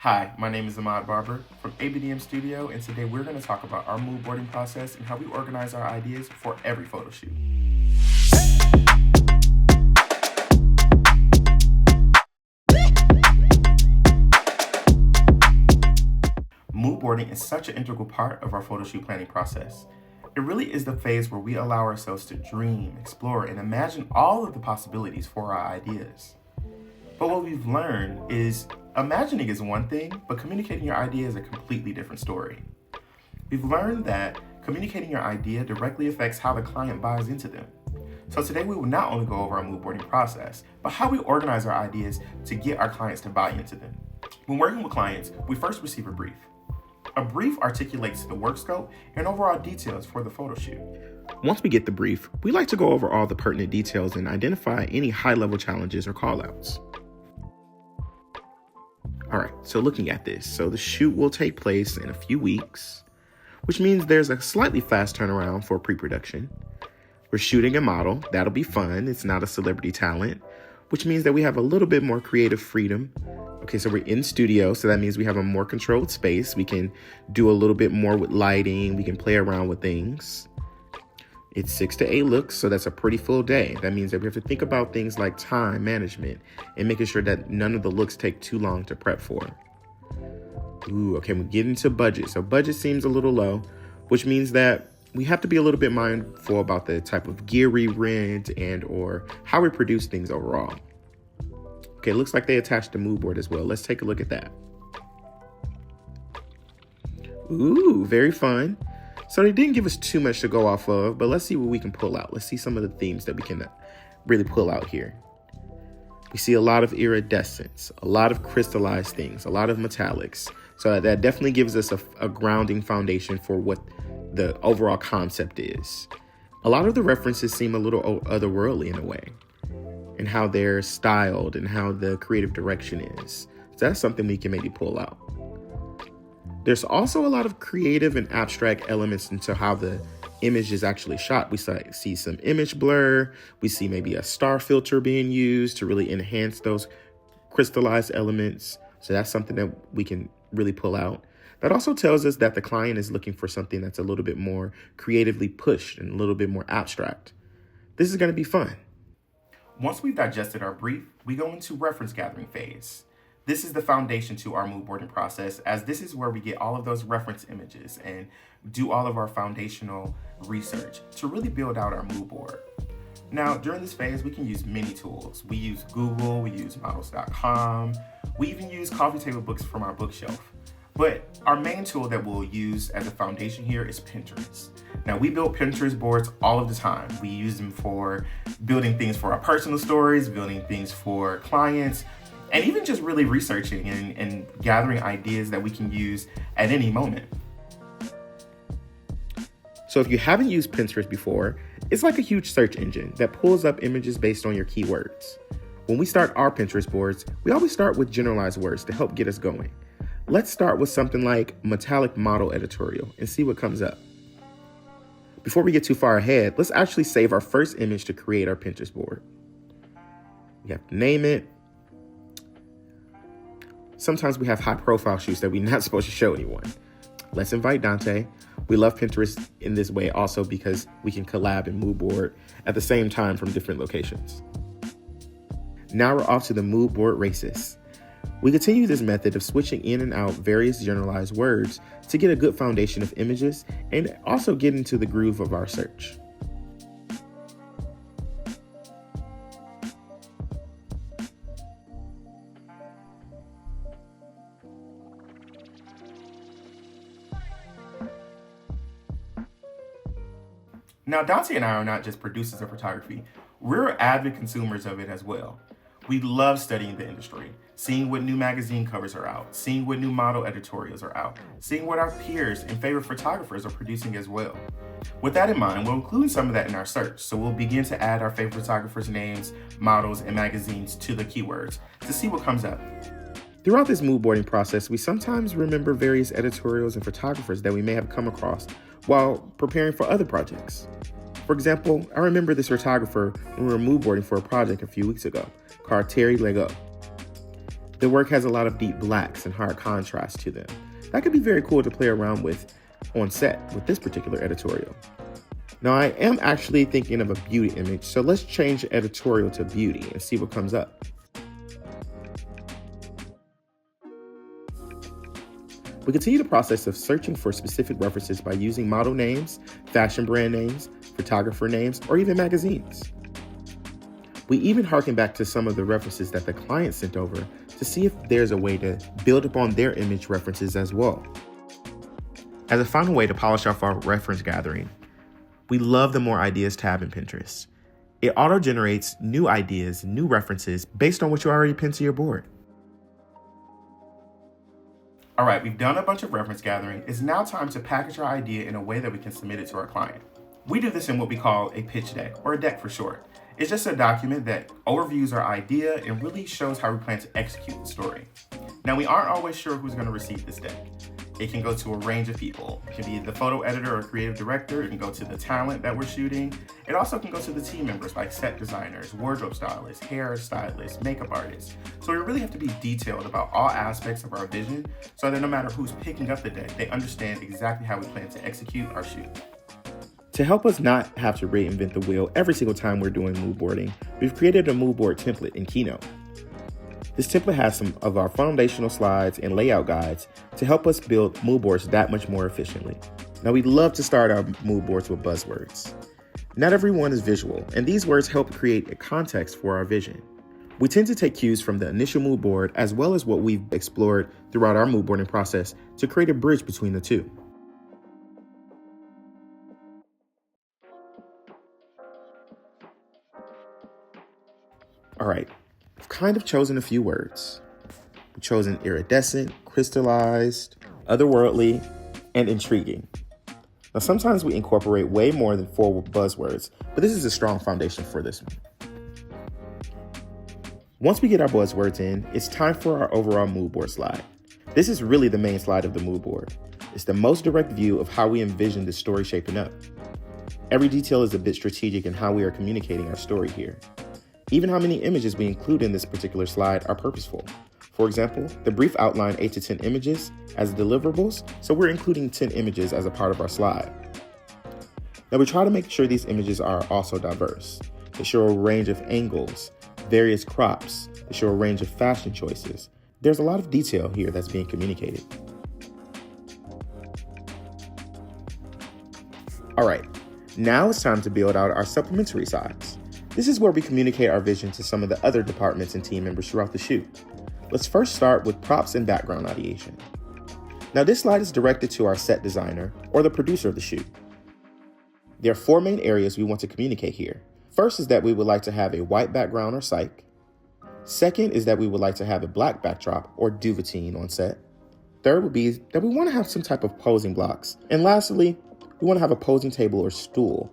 Hi, my name is Ahmad Barber from AB+DM Studio, and today we're going to talk about our mood boarding process and how we organize our ideas for every photo shoot. Mood boarding is such an integral part of our photo shoot planning process. It really is the phase where we allow ourselves to dream, explore, and imagine all of the possibilities for our ideas. But what we've learned is imagining is one thing, but communicating your idea is a completely different story. We've learned that communicating your idea directly affects how the client buys into them. So today we will not only go over our mood boarding process, but how we organize our ideas to get our clients to buy into them. When working with clients, we first receive a brief. A brief articulates the work scope and overall details for the photo shoot. Once we get the brief, we like to go over all the pertinent details and identify any high-level challenges or callouts. All right, so looking at this, so the shoot will take place in a few weeks, which means there's a slightly fast turnaround for pre-production. We're shooting a model. That'll be fun. It's not a celebrity talent, which means that we have a little bit more creative freedom. Okay, so we're in studio, so that means we have a more controlled space. We can do a little bit more with lighting. We can play around with things. It's 6 to 8 looks, so that's a pretty full day. That means that we have to think about things like time management and making sure that none of the looks take too long to prep for. Ooh, okay, we get into budget. So budget seems a little low, which means that we have to be a little bit mindful about the type of gear we rent and or how we produce things overall. Okay, looks like they attached the mood board as well. Let's take a look at that. Ooh, very fun. So they didn't give us too much to go off of, but let's see what we can pull out. Let's see some of the themes that we can really pull out here. We see a lot of iridescence, a lot of crystallized things, a lot of metallics. So that definitely gives us a grounding foundation for what the overall concept is. A lot of the references seem a little otherworldly in a way, and how they're styled and how the creative direction is. So that's something we can maybe pull out. There's also a lot of creative and abstract elements into how the image is actually shot. We see some image blur. We see maybe a star filter being used to really enhance those crystallized elements. So that's something that we can really pull out. That also tells us that the client is looking for something that's a little bit more creatively pushed and a little bit more abstract. This is going to be fun. Once we've digested our brief, we go into reference gathering phase. This is the foundation to our mood boarding process, as this is where we get all of those reference images and do all of our foundational research to really build out our mood board. Now, during this phase, we can use many tools. We use Google, we use models.com, we even use coffee table books from our bookshelf. But our main tool that we'll use as a foundation here is Pinterest. Now, we build Pinterest boards all of the time. We use them for building things for our personal stories, building things for clients, and even just really researching and gathering ideas that we can use at any moment. So if you haven't used Pinterest before, it's like a huge search engine that pulls up images based on your keywords. When we start our Pinterest boards, we always start with generalized words to help get us going. Let's start with something like metallic model editorial and see what comes up. Before we get too far ahead, let's actually save our first image to create our Pinterest board. We have to name it. Sometimes we have high profile shoots that we're not supposed to show anyone. Let's invite Dante. We love Pinterest in this way also because we can collab and mood board at the same time from different locations. Now we're off to the mood board races. We continue this method of switching in and out various generalized words to get a good foundation of images and also get into the groove of our search. Now, Dante and I are not just producers of photography, we're avid consumers of it as well. We love studying the industry, seeing what new magazine covers are out, seeing what new model editorials are out, seeing what our peers and favorite photographers are producing as well. With that in mind, we'll include some of that in our search, so we'll begin to add our favorite photographers' names, models, and magazines to the keywords to see what comes up. Throughout this mood boarding process, we sometimes remember various editorials and photographers that we may have come across while preparing for other projects. For example, I remember this photographer when we were mood boarding for a project a few weeks ago called Terry Lego. The work has a lot of deep blacks and hard contrast to them. That could be very cool to play around with on set with this particular editorial. Now I am actually thinking of a beauty image, so let's change the editorial to beauty and see what comes up. We continue the process of searching for specific references by using model names, fashion brand names, photographer names, or even magazines. We even harken back to some of the references that the client sent over to see if there's a way to build upon their image references as well. As a final way to polish off our reference gathering, we love the More Ideas tab in Pinterest. It auto-generates new ideas, new references based on what you already pinned to your board. All right, we've done a bunch of reference gathering. It's now time to package our idea in a way that we can submit it to our client. We do this in what we call a pitch deck, or a deck for short. It's just a document that overviews our idea and really shows how we plan to execute the story. Now, we aren't always sure who's going to receive this deck. It can go to a range of people. It can be the photo editor or creative director. It can go to the talent that we're shooting. It also can go to the team members like set designers, wardrobe stylists, hair stylists, makeup artists. So we really have to be detailed about all aspects of our vision so that no matter who's picking up the deck, they understand exactly how we plan to execute our shoot. To help us not have to reinvent the wheel every single time we're doing mood boarding, we've created a mood board template in Keynote. This template has some of our foundational slides and layout guides to help us build mood boards that much more efficiently. Now, we love to start our mood boards with buzzwords. Not everyone is visual, and these words help create a context for our vision. We tend to take cues from the initial mood board as well as what we've explored throughout our mood boarding process to create a bridge between the two. All right, I've kind of chosen a few words. We've chosen iridescent, crystallized, otherworldly, and intriguing. Now, sometimes we incorporate way more than 4 buzzwords, but this is a strong foundation for this one. Once we get our buzzwords in, it's time for our overall mood board slide. This is really the main slide of the mood board. It's the most direct view of how we envision the story shaping up. Every detail is a bit strategic in how we are communicating our story here. Even how many images we include in this particular slide are purposeful. For example, the brief outlined 8 to 10 images as deliverables, so we're including 10 images as a part of our slide. Now we try to make sure these images are also diverse. They show a range of angles, various crops, they show a range of fashion choices. There's a lot of detail here that's being communicated. All right, now it's time to build out our supplementary sides. This is where we communicate our vision to some of the other departments and team members throughout the shoot. Let's first start with props and background ideation. Now this slide is directed to our set designer or the producer of the shoot. There are 4 main areas we want to communicate here. First is that we would like to have a white background or cyc. Second is that we would like to have a black backdrop or duvetine on set. Third would be that we want to have some type of posing blocks. And lastly, we want to have a posing table or stool.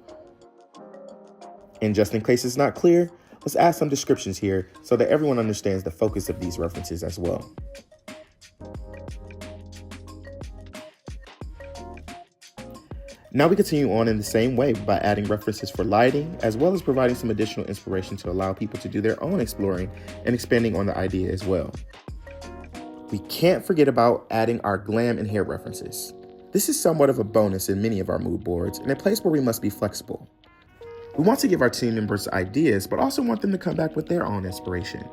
And just in case it's not clear, let's add some descriptions here so that everyone understands the focus of these references as well. Now we continue on in the same way by adding references for lighting, as well as providing some additional inspiration to allow people to do their own exploring and expanding on the idea as well. We can't forget about adding our glam and hair references. This is somewhat of a bonus in many of our mood boards and a place where we must be flexible. We want to give our team members ideas, but also want them to come back with their own inspiration.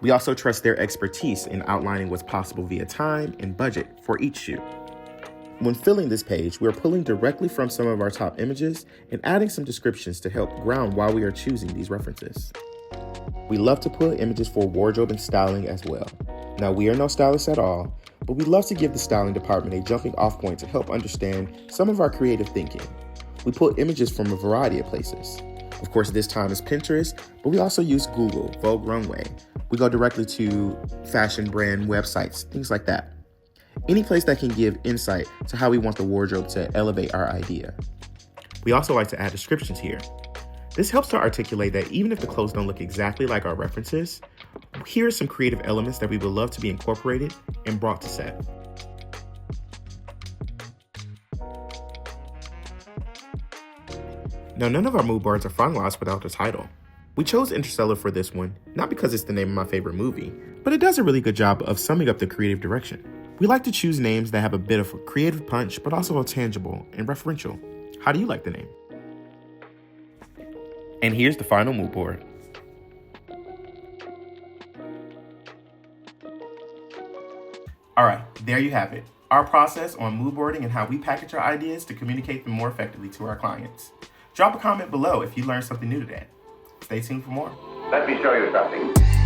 We also trust their expertise in outlining what's possible via time and budget for each shoot. When filling this page, we are pulling directly from some of our top images and adding some descriptions to help ground why we are choosing these references. We love to pull images for wardrobe and styling as well. Now, we are no stylists at all, but we love to give the styling department a jumping off point to help understand some of our creative thinking. We pull images from a variety of places. Of course, this time is Pinterest, but we also use Google, Vogue Runway. We go directly to fashion brand websites, things like that. Any place that can give insight to how we want the wardrobe to elevate our idea. We also like to add descriptions here. This helps to articulate that even if the clothes don't look exactly like our references, here are some creative elements that we would love to be incorporated and brought to set. Now, none of our mood boards are finalized without a title. We chose Interstellar for this one, not because it's the name of my favorite movie, but it does a really good job of summing up the creative direction. We like to choose names that have a bit of a creative punch, but also are tangible and referential. How do you like the name? And here's the final mood board. All right, there you have it. Our process on mood boarding and how we package our ideas to communicate them more effectively to our clients. Drop a comment below if you learned something new today. Stay tuned for more. Let me show you something.